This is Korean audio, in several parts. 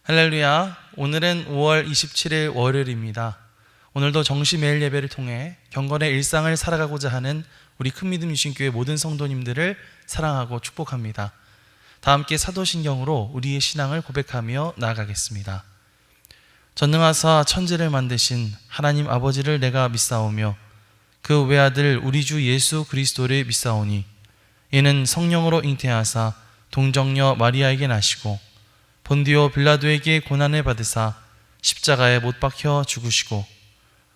할렐루야. 오늘은 5월 27일 월요일입니다. 오늘도 정시 매일 예배를 통해 경건의 일상을 살아가고자 하는 우리 큰믿음 유신교회 모든 성도님들을 사랑하고 축복합니다. 다 함께 사도신경으로 우리의 신앙을 고백하며 나아가겠습니다. 전능하사 천지를 만드신 하나님 아버지를 내가 믿사오며 그 외아들 우리 주 예수 그리스도를 믿사오니 이는 성령으로 잉태하사 동정녀 마리아에게 나시고 본디오 빌라도에게 고난을 받으사 십자가에 못 박혀 죽으시고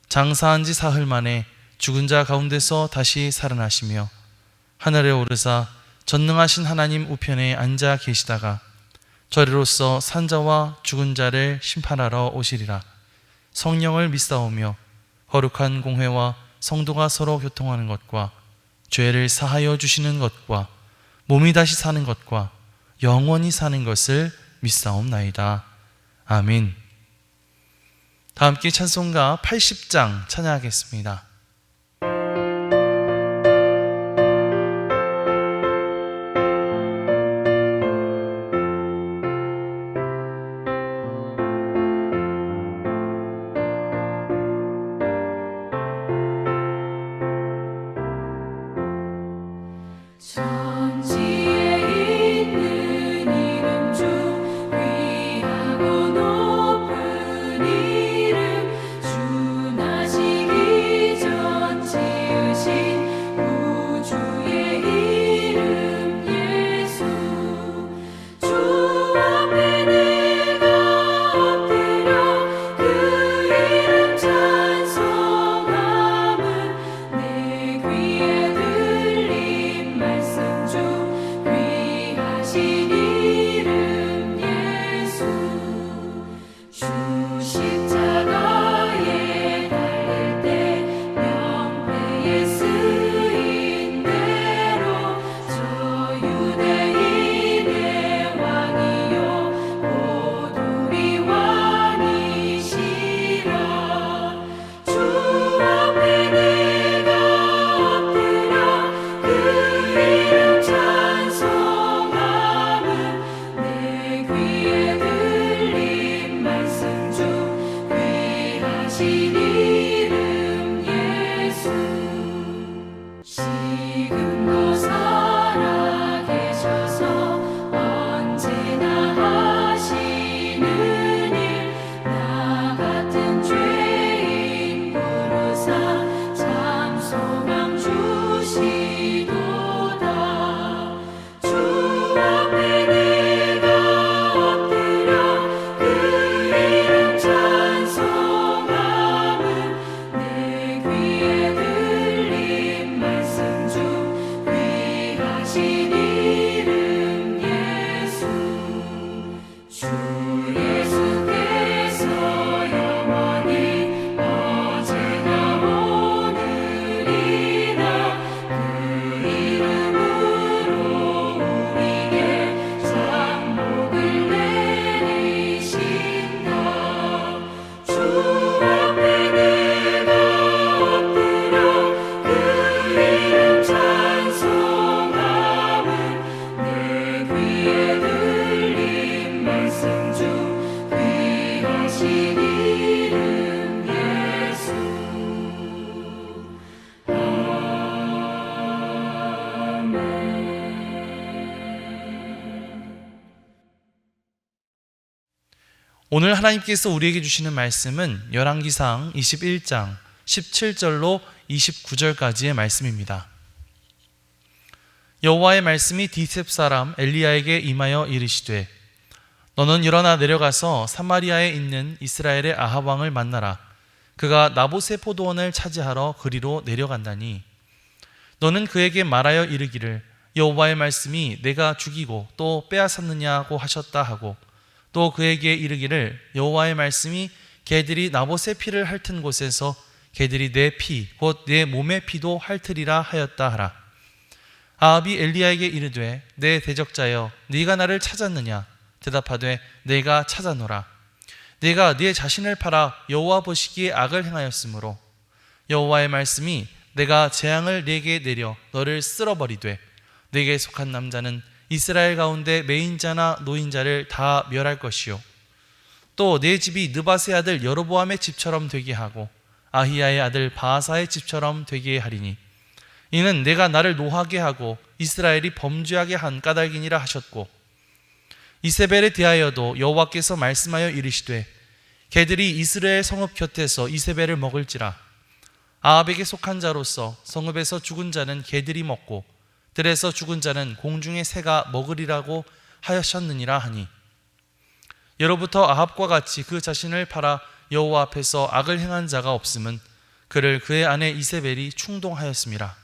장사한 지 사흘 만에 죽은 자 가운데서 다시 살아나시며 하늘에 오르사 전능하신 하나님 우편에 앉아 계시다가 저리로서 산자와 죽은 자를 심판하러 오시리라. 성령을 믿사오며 거룩한 공회와 성도가 서로 교통하는 것과 죄를 사하여 주시는 것과 몸이 다시 사는 것과 영원히 사는 것을 믿사옵나이다. 아멘. 다 함께 찬송가 80장 찬양하겠습니다. 오늘 하나님께서 우리에게 주시는 말씀은 열왕기상 21장 17절로 29절까지의 말씀입니다. 여호와의 말씀이 디셉 사람 엘리야에게 임하여 이르시되 너는 일어나 내려가서 사마리아에 있는 이스라엘의 아합 왕을 만나라. 그가 나봇의 포도원을 차지하러 그리로 내려간다니 너는 그에게 말하여 이르기를 여호와의 말씀이 내가 죽이고 또 빼앗았느냐고 하셨다 하고 또 그에게 이르기를 여호와의 말씀이 개들이 나봇의 피를 핥은 곳에서 개들이 내 피 곧 내 몸의 피도 핥으리라 하였다 하라. 아합이 엘리야에게 이르되 내 대적자여 네가 나를 찾았느냐? 대답하되 내가 찾아노라. 네가 네 자신을 팔아 여호와 보시기에 악을 행하였으므로 여호와의 말씀이 내가 재앙을 네게 내려 너를 쓸어버리되 네게 속한 남자는 이스라엘 가운데 매인자나 노인자를 다 멸할 것이요 또 내 집이 느밧의 아들 여로보암의 집처럼 되게 하고 아히야의 아들 바아사의 집처럼 되게 하리니 이는 내가 나를 노하게 하고 이스라엘이 범죄하게 한 까닭이니라 하셨고 이세벨에 대하여도 여호와께서 말씀하여 이르시되 개들이 이스라엘 성읍 곁에서 이세벨을 먹을지라. 아합에게 속한 자로서 성읍에서 죽은 자는 개들이 먹고 들에서 죽은 자는 공중의 새가 먹으리라고 하셨느니라 하니 예로부터 아합과 같이 그 자신을 팔아 여호와 앞에서 악을 행한 자가 없음은 그를 그의 아내 이세벨이 충동하였음이라.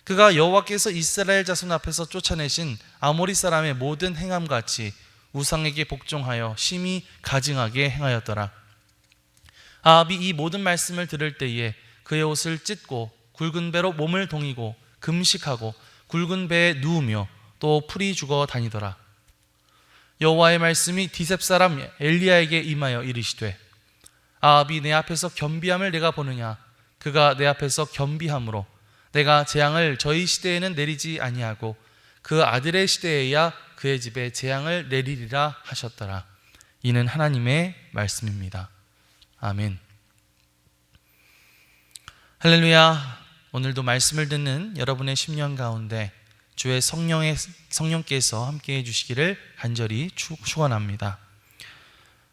그가 여호와께서 이스라엘 자손 앞에서 쫓아내신 아모리 사람의 모든 행함같이 우상에게 복종하여 심히 가증하게 행하였더라. 아합이 이 모든 말씀을 들을 때에 그의 옷을 찢고 굵은 배로 몸을 동이고 금식하고 굵은 배에 누우며 또 풀이 죽어 다니더라. 여호와의 말씀이 디셉 사람 엘리야에게 임하여 이르시되 아합이 내 앞에서 겸비함을 내가 보느냐. 그가 내 앞에서 겸비함으로 내가 재앙을 저희 시대에는 내리지 아니하고 그 아들의 시대에야 그의 집에 재앙을 내리리라 하셨더라. 이는 하나님의 말씀입니다. 아멘. 할렐루야. 오늘도 말씀을 듣는 여러분의 심령 가운데 주의 성령께서 함께해 주시기를 간절히 축원합니다.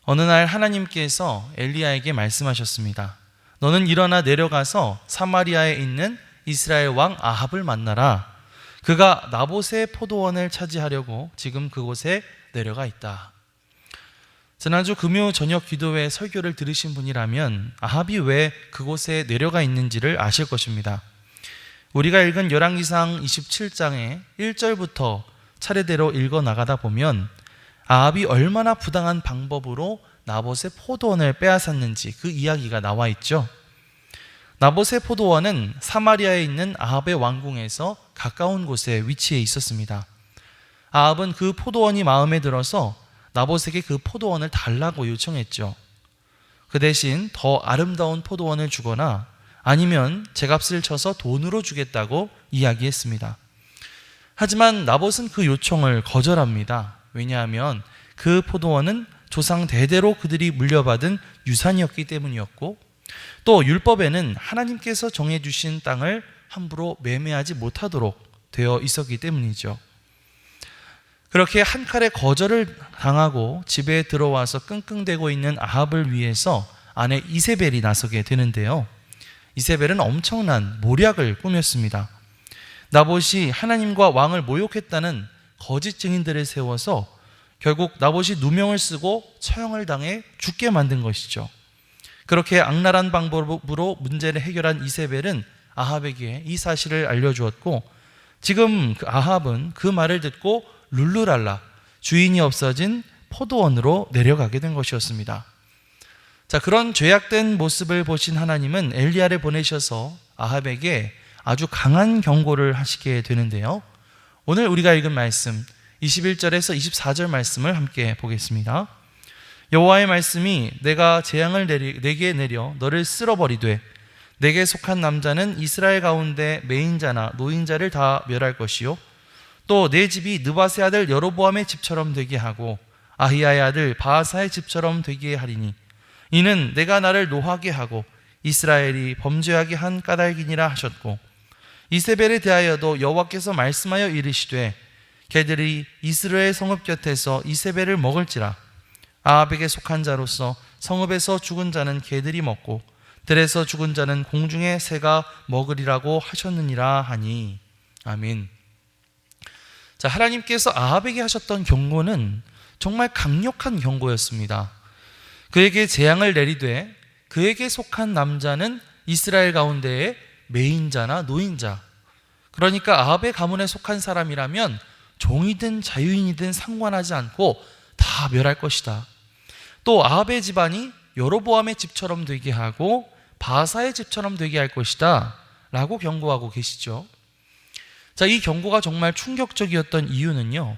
어느 날 하나님께서 엘리야에게 말씀하셨습니다. 너는 일어나 내려가서 사마리아에 있는 이스라엘 왕 아합을 만나라. 그가 나봇의 포도원을 차지하려고 지금 그곳에 내려가 있다. 지난주 금요 저녁 기도회 설교를 들으신 분이라면 아합이 왜 그곳에 내려가 있는지를 아실 것입니다. 우리가 읽은 열왕기상 27장의 1절부터 차례대로 읽어 나가다 보면 아합이 얼마나 부당한 방법으로 나봇의 포도원을 빼앗았는지 그 이야기가 나와 있죠. 나봇의 포도원은 사마리아에 있는 아합의 왕궁에서 가까운 곳에 위치해 있었습니다. 아합은 그 포도원이 마음에 들어서 나봇에게 그 포도원을 달라고 요청했죠. 그 대신 더 아름다운 포도원을 주거나 아니면 제값을 쳐서 돈으로 주겠다고 이야기했습니다. 하지만 나봇은 그 요청을 거절합니다. 왜냐하면 그 포도원은 조상 대대로 그들이 물려받은 유산이었기 때문이었고 또 율법에는 하나님께서 정해주신 땅을 함부로 매매하지 못하도록 되어 있었기 때문이죠. 그렇게 한 칼에 거절을 당하고 집에 들어와서 끙끙대고 있는 아합을 위해서 아내 이세벨이 나서게 되는데요. 이세벨은 엄청난 모략을 꾸몄습니다. 나봇이 하나님과 왕을 모욕했다는 거짓 증인들을 세워서 결국 나봇이 누명을 쓰고 처형을 당해 죽게 만든 것이죠. 그렇게 악랄한 방법으로 문제를 해결한 이세벨은 아합에게 이 사실을 알려주었고 지금 아합은 그 말을 듣고 룰루랄라 주인이 없어진 포도원으로 내려가게 된 것이었습니다. 자, 그런 죄악된 모습을 보신 하나님은 엘리야를 보내셔서 아합에게 아주 강한 경고를 하시게 되는데요. 오늘 우리가 읽은 말씀 21절에서 24절 말씀을 함께 보겠습니다. 여호와의 말씀이 내가 재앙을 내게 내려 너를 쓸어버리되 내게 속한 남자는 이스라엘 가운데 매인자나 노인자를 다 멸할 것이요 또 내 집이 느밧의 아들 여로보암의 집처럼 되게 하고 아히야의 아들 바아사의 집처럼 되게 하리니 이는 내가 나를 노하게 하고 이스라엘이 범죄하게 한 까닭이니라 하셨고 이세벨에 대하여도 여호와께서 말씀하여 이르시되 개들이 이스라엘 성읍 곁에서 이세벨을 먹을지라. 아합에게 속한 자로서 성읍에서 죽은 자는 개들이 먹고 들에서 죽은 자는 공중의 새가 먹으리라고 하셨느니라 하니. 아멘. 자, 하나님께서 아합에게 하셨던 경고는 정말 강력한 경고였습니다. 그에게 재앙을 내리되 그에게 속한 남자는 이스라엘 가운데의 매인자나 노인자, 그러니까 아합의 가문에 속한 사람이라면 종이든 자유인이든 상관하지 않고 다 멸할 것이다. 또 아합의 집안이 여로보암의 집처럼 되게 하고 바아사의 집처럼 되게 할 것이다 라고 경고하고 계시죠. 자, 이 경고가 정말 충격적이었던 이유는요,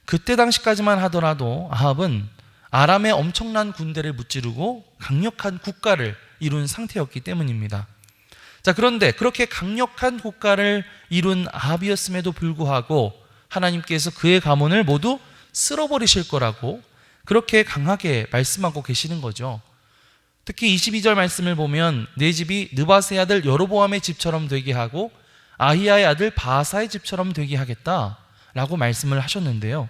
그때 당시까지만 하더라도 아합은 아람의 엄청난 군대를 무찌르고 강력한 국가를 이룬 상태였기 때문입니다. 자, 그런데 그렇게 강력한 국가를 이룬 아합이었음에도 불구하고 하나님께서 그의 가문을 모두 쓸어버리실 거라고 그렇게 강하게 말씀하고 계시는 거죠. 특히 22절 말씀을 보면 내 집이 느바스의 아들 여로보암의 집처럼 되게 하고 아히야의 아들 바하사의 집처럼 되게 하겠다라고 말씀을 하셨는데요.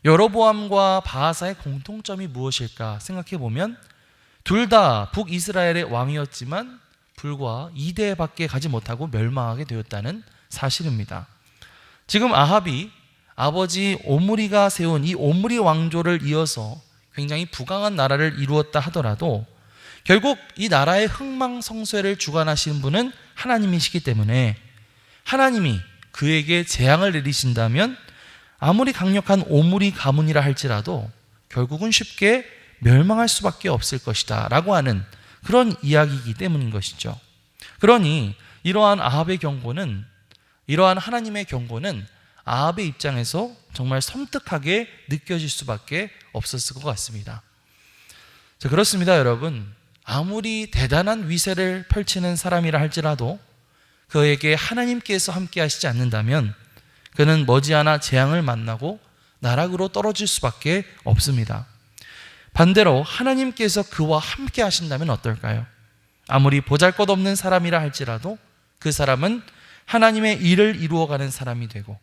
여로보암과 바하사의 공통점이 무엇일까 생각해 보면 둘 다 북이스라엘의 왕이었지만 불과 2대밖에 가지 못하고 멸망하게 되었다는 사실입니다. 지금 아합이 아버지 오므리가 세운 이 오므리 왕조를 이어서 굉장히 부강한 나라를 이루었다 하더라도 결국 이 나라의 흥망성쇠를 주관하시는 분은 하나님이시기 때문에 하나님이 그에게 재앙을 내리신다면 아무리 강력한 오므리 가문이라 할지라도 결국은 쉽게 멸망할 수밖에 없을 것이다 라고 하는 그런 이야기이기 때문인 것이죠. 그러니 이러한 아합의 경고는, 이러한 하나님의 경고는 아합의 입장에서 정말 섬뜩하게 느껴질 수밖에 없었을 것 같습니다. 자, 그렇습니다, 여러분. 아무리 대단한 위세를 펼치는 사람이라 할지라도 그에게 하나님께서 함께 하시지 않는다면 그는 머지않아 재앙을 만나고 나락으로 떨어질 수밖에 없습니다. 반대로 하나님께서 그와 함께 하신다면 어떨까요? 아무리 보잘것없는 사람이라 할지라도 그 사람은 하나님의 일을 이루어가는 사람이 되고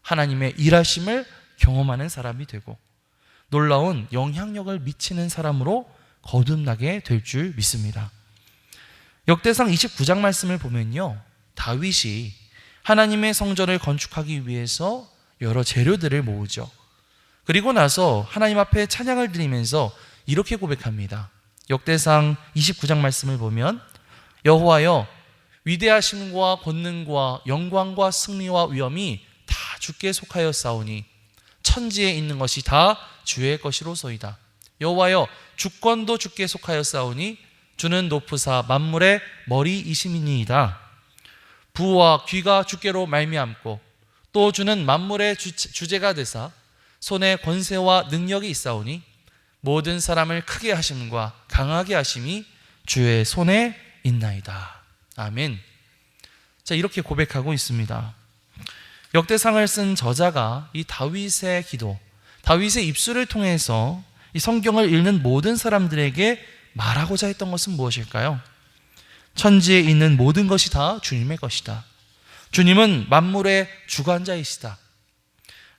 하나님의 일하심을 경험하는 사람이 되고 놀라운 영향력을 미치는 사람으로 거듭나게 될 줄 믿습니다. 역대상 29장 말씀을 보면요, 다윗이 하나님의 성전을 건축하기 위해서 여러 재료들을 모으죠. 그리고 나서 하나님 앞에 찬양을 드리면서 이렇게 고백합니다. 역대상 29장 말씀을 보면 여호와여, 위대하심과 권능과 영광과 승리와 위엄이 다 주께 속하였사오니 천지에 있는 것이 다 주의 것이로소이다. 여호와여, 주권도 주께 속하였사오니 주는 높으사 만물의 머리이심이니이다. 부와 귀가 주께로 말미암고 또 주는 만물의 주제가 되사 손에 권세와 능력이 있사오니 모든 사람을 크게 하심과 강하게 하심이 주의 손에 있나이다. 아멘. 자, 이렇게 고백하고 있습니다. 역대상을 쓴 저자가 이 다윗의 기도, 다윗의 입술을 통해서 이 성경을 읽는 모든 사람들에게 말하고자 했던 것은 무엇일까요? 천지에 있는 모든 것이 다 주님의 것이다. 주님은 만물의 주관자이시다.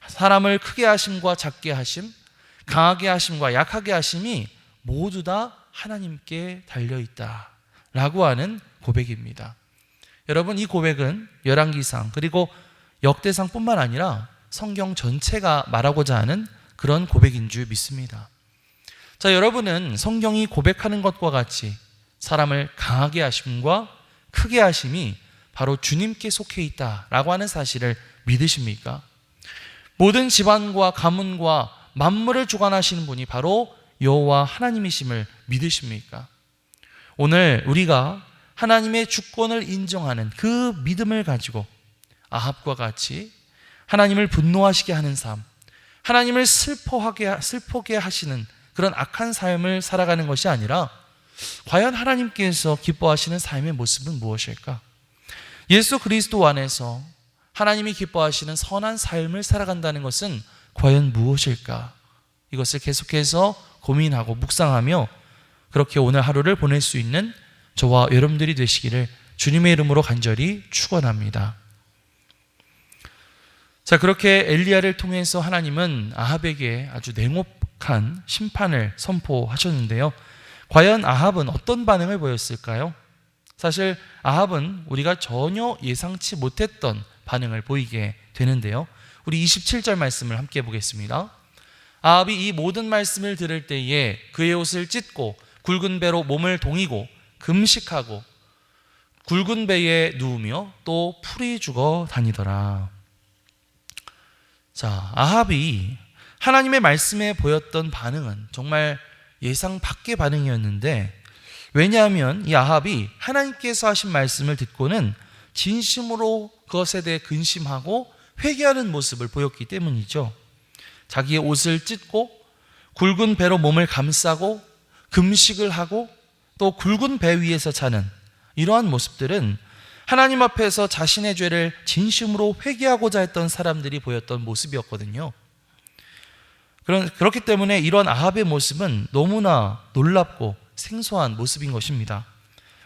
사람을 크게 하심과 작게 하심, 강하게 하심과 약하게 하심이 모두 다 하나님께 달려있다 라고 하는 고백입니다. 여러분, 이 고백은 열왕기상 그리고 역대상뿐만 아니라 성경 전체가 말하고자 하는 그런 고백인 줄 믿습니다. 자, 여러분은 성경이 고백하는 것과 같이 사람을 강하게 하심과 크게 하심이 바로 주님께 속해 있다라고 하는 사실을 믿으십니까? 모든 집안과 가문과 만물을 주관하시는 분이 바로 여호와 하나님이심을 믿으십니까? 오늘 우리가 하나님의 주권을 인정하는 그 믿음을 가지고 아합과 같이 하나님을 분노하시게 하는 삶, 하나님을 슬프게 하시는 그런 악한 삶을 살아가는 것이 아니라 과연 하나님께서 기뻐하시는 삶의 모습은 무엇일까? 예수 그리스도 안에서 하나님이 기뻐하시는 선한 삶을 살아간다는 것은 과연 무엇일까? 이것을 계속해서 고민하고 묵상하며 그렇게 오늘 하루를 보낼 수 있는 저와 여러분들이 되시기를 주님의 이름으로 간절히 축원합니다. 자, 그렇게 엘리야를 통해서 하나님은 아합에게 아주 냉혹한 심판을 선포하셨는데요. 과연 아합은 어떤 반응을 보였을까요? 사실 아합은 우리가 전혀 예상치 못했던 반응을 보이게 되는데요. 우리 27절 말씀을 함께 보겠습니다. 아합이 이 모든 말씀을 들을 때에 그의 옷을 찢고 굵은 배로 몸을 동이고 금식하고 굵은 배에 누우며 또 풀이 죽어 다니더라. 자, 아합이 하나님의 말씀에 보였던 반응은 정말 예상 밖의 반응이었는데, 왜냐하면 이 아합이 하나님께서 하신 말씀을 듣고는 진심으로 그것에 대해 근심하고 회개하는 모습을 보였기 때문이죠. 자기의 옷을 찢고 굵은 배로 몸을 감싸고 금식을 하고 또 굵은 배 위에서 자는 이러한 모습들은 하나님 앞에서 자신의 죄를 진심으로 회개하고자 했던 사람들이 보였던 모습이었거든요. 그렇기 때문에 이런 아합의 모습은 너무나 놀랍고 생소한 모습인 것입니다.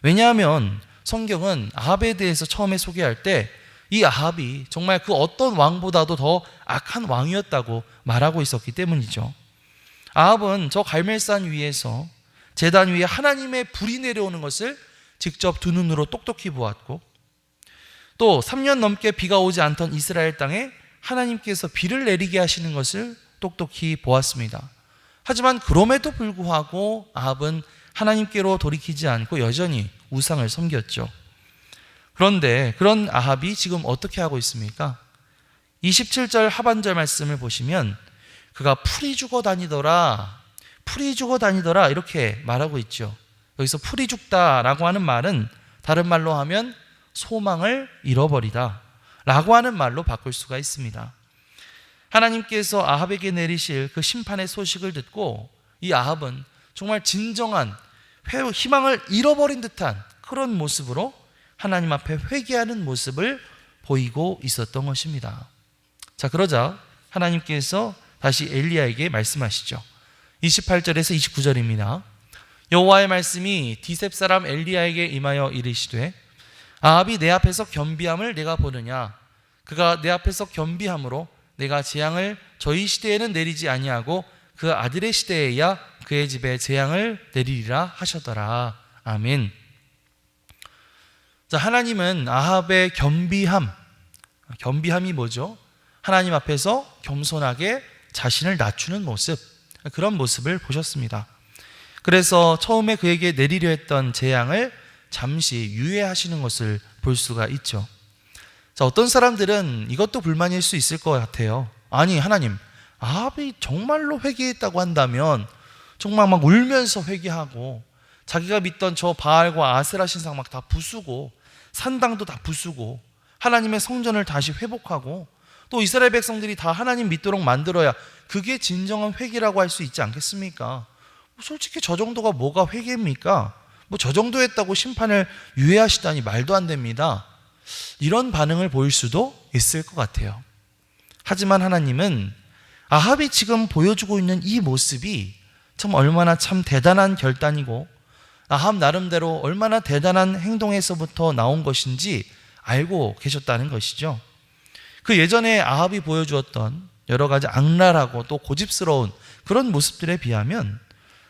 왜냐하면 성경은 아합에 대해서 처음에 소개할 때 이 아합이 정말 그 어떤 왕보다도 더 악한 왕이었다고 말하고 있었기 때문이죠. 아합은 저 갈멜산 위에서 제단 위에 하나님의 불이 내려오는 것을 직접 두 눈으로 똑똑히 보았고, 또 3년 넘게 비가 오지 않던 이스라엘 땅에 하나님께서 비를 내리게 하시는 것을 똑똑히 보았습니다. 하지만 그럼에도 불구하고 아합은 하나님께로 돌이키지 않고 여전히 우상을 섬겼죠. 그런데 그런 아합이 지금 어떻게 하고 있습니까? 27절 하반절 말씀을 보시면 그가 풀이 죽어 다니더라 이렇게 말하고 있죠. 여기서 풀이 죽다라고 하는 말은 다른 말로 하면 소망을 잃어버리다 라고 하는 말로 바꿀 수가 있습니다. 하나님께서 아합에게 내리실 그 심판의 소식을 듣고 이 아합은 정말 진정한 희망을 잃어버린 듯한 그런 모습으로 하나님 앞에 회개하는 모습을 보이고 있었던 것입니다. 자, 그러자 하나님께서 다시 엘리야에게 말씀하시죠. 28절에서 29절입니다. 여호와의 말씀이 디셉 사람 엘리야에게 임하여 이르시되 아합이 내 앞에서 겸비함을 내가 보느냐? 그가 내 앞에서 겸비함으로 내가 재앙을 저희 시대에는 내리지 아니하고 그 아들의 시대에야 그의 집에 재앙을 내리리라 하셨더라. 아멘. 자, 하나님은 아합의 겸비함이 뭐죠? 하나님 앞에서 겸손하게 자신을 낮추는 모습, 그런 모습을 보셨습니다. 그래서 처음에 그에게 내리려 했던 재앙을 잠시 유예하시는 것을 볼 수가 있죠. 자, 어떤 사람들은 이것도 불만일 수 있을 것 같아요. 아니, 하나님, 아합이 정말로 회개했다고 한다면 정말 막 울면서 회개하고 자기가 믿던 저 바알과 아세라 신상 막 다 부수고 산당도 다 부수고 하나님의 성전을 다시 회복하고 또 이스라엘 백성들이 다 하나님 믿도록 만들어야 그게 진정한 회개라고 할 수 있지 않겠습니까? 솔직히 저 정도가 뭐가 회개입니까? 저 정도 했다고 심판을 유예하시다니 말도 안 됩니다. 이런 반응을 보일 수도 있을 것 같아요. 하지만 하나님은 아합이 지금 보여주고 있는 이 모습이 참 얼마나 참 대단한 결단이고 아합 나름대로 얼마나 대단한 행동에서부터 나온 것인지 알고 계셨다는 것이죠. 그 예전에 아합이 보여주었던 여러 가지 악랄하고 또 고집스러운 그런 모습들에 비하면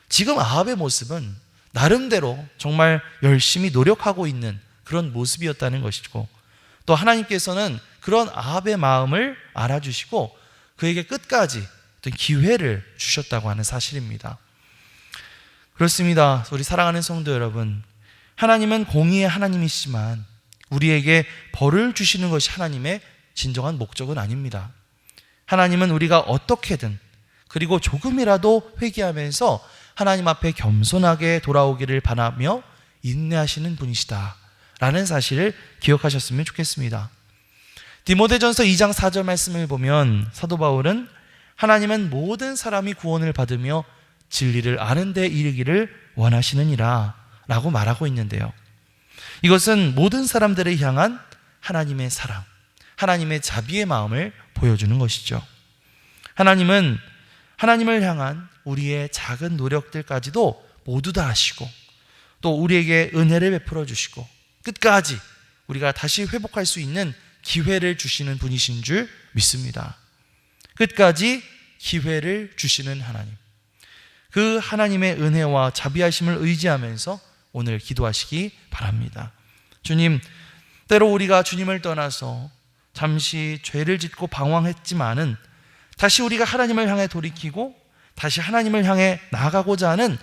지금 아합의 모습은 나름대로 정말 열심히 노력하고 있는 그런 모습이었다는 것이고, 또 하나님께서는 그런 아합의 마음을 알아주시고 그에게 끝까지 어떤 기회를 주셨다고 하는 사실입니다. 그렇습니다. 우리 사랑하는 성도 여러분, 하나님은 공의의 하나님이시지만 우리에게 벌을 주시는 것이 하나님의 진정한 목적은 아닙니다. 하나님은 우리가 어떻게든 그리고 조금이라도 회개하면서 하나님 앞에 겸손하게 돌아오기를 바라며 인내하시는 분이시다 라는 사실을 기억하셨으면 좋겠습니다. 디모데전서 2장 4절 말씀을 보면 사도 바울은 하나님은 모든 사람이 구원을 받으며 진리를 아는 데 이르기를 원하시느니라 라고 말하고 있는데요, 이것은 모든 사람들을 향한 하나님의 사랑, 하나님의 자비의 마음을 보여주는 것이죠. 하나님은 하나님을 향한 우리의 작은 노력들까지도 모두 다 아시고 또 우리에게 은혜를 베풀어 주시고 끝까지 우리가 다시 회복할 수 있는 기회를 주시는 분이신 줄 믿습니다. 끝까지 기회를 주시는 하나님, 그 하나님의 은혜와 자비하심을 의지하면서 오늘 기도하시기 바랍니다. 주님, 때로 우리가 주님을 떠나서 잠시 죄를 짓고 방황했지만은 다시 우리가 하나님을 향해 돌이키고 다시 하나님을 향해 나아가고자 하는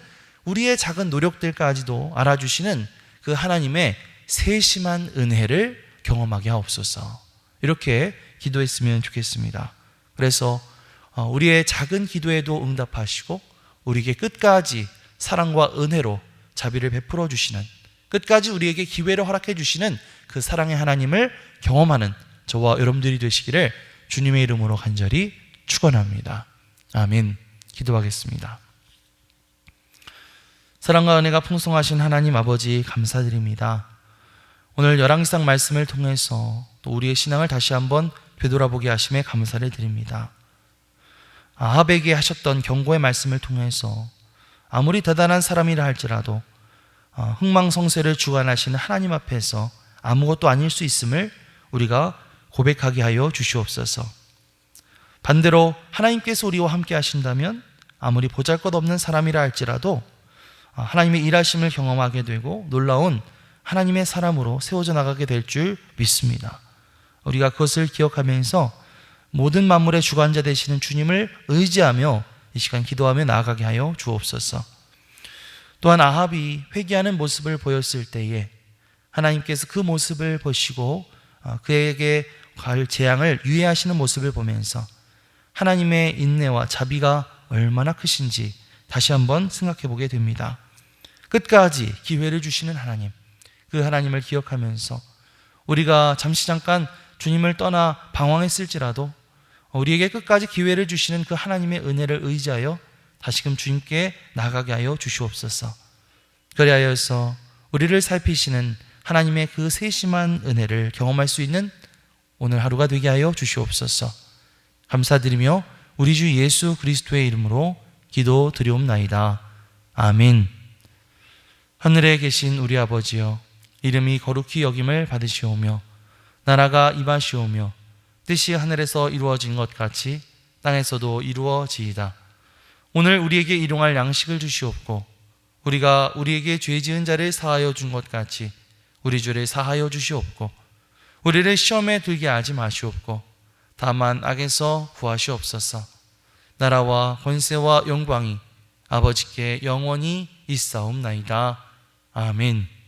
우리의 작은 노력들까지도 알아주시는 그 하나님의 세심한 은혜를 경험하게 하옵소서. 이렇게 기도했으면 좋겠습니다. 그래서 우리의 작은 기도에도 응답하시고 우리에게 끝까지 사랑과 은혜로 자비를 베풀어 주시는, 끝까지 우리에게 기회를 허락해 주시는 그 사랑의 하나님을 경험하는 저와 여러분들이 되시기를 주님의 이름으로 간절히 축원합니다. 아멘. 기도하겠습니다. 사랑과 은혜가 풍성하신 하나님 아버지, 감사드립니다. 오늘 열왕기상 말씀을 통해서 또 우리의 신앙을 다시 한번 되돌아보게 하심에 감사를 드립니다. 아합에게 하셨던 경고의 말씀을 통해서 아무리 대단한 사람이라 할지라도 흥망성쇠를 주관하시는 하나님 앞에서 아무것도 아닐 수 있음을 우리가 고백하게 하여 주시옵소서. 반대로 하나님께서 우리와 함께 하신다면 아무리 보잘것없는 사람이라 할지라도 하나님의 일하심을 경험하게 되고 놀라운 하나님의 사람으로 세워져 나가게 될 줄 믿습니다. 우리가 그것을 기억하면서 모든 만물의 주관자 되시는 주님을 의지하며 이 시간 기도하며 나아가게 하여 주옵소서. 또한 아합이 회개하는 모습을 보였을 때에 하나님께서 그 모습을 보시고 그에게 갈 재앙을 유예하시는 모습을 보면서 하나님의 인내와 자비가 얼마나 크신지 다시 한번 생각해 보게 됩니다. 끝까지 기회를 주시는 하나님, 그 하나님을 기억하면서 우리가 잠시 잠깐 주님을 떠나 방황했을지라도 우리에게 끝까지 기회를 주시는 그 하나님의 은혜를 의지하여 다시금 주님께 나아가게 하여 주시옵소서. 그리하여서 우리를 살피시는 하나님의 그 세심한 은혜를 경험할 수 있는 오늘 하루가 되게 하여 주시옵소서. 감사드리며 우리 주 예수 그리스도의 이름으로 기도드리옵나이다. 아멘. 하늘에 계신 우리 아버지여, 이름이 거룩히 여김을 받으시오며 나라가 임하시오며 뜻이 하늘에서 이루어진 것 같이 땅에서도 이루어지이다. 오늘 우리에게 일용할 양식을 주시옵고 우리가 우리에게 죄 지은 자를 사하여 준 것 같이 우리 죄를 사하여 주시옵고 우리를 시험에 들게 하지 마시옵고 다만 악에서 구하시옵소서. 나라와 권세와 영광이 아버지께 영원히 있사옵나이다. 아멘.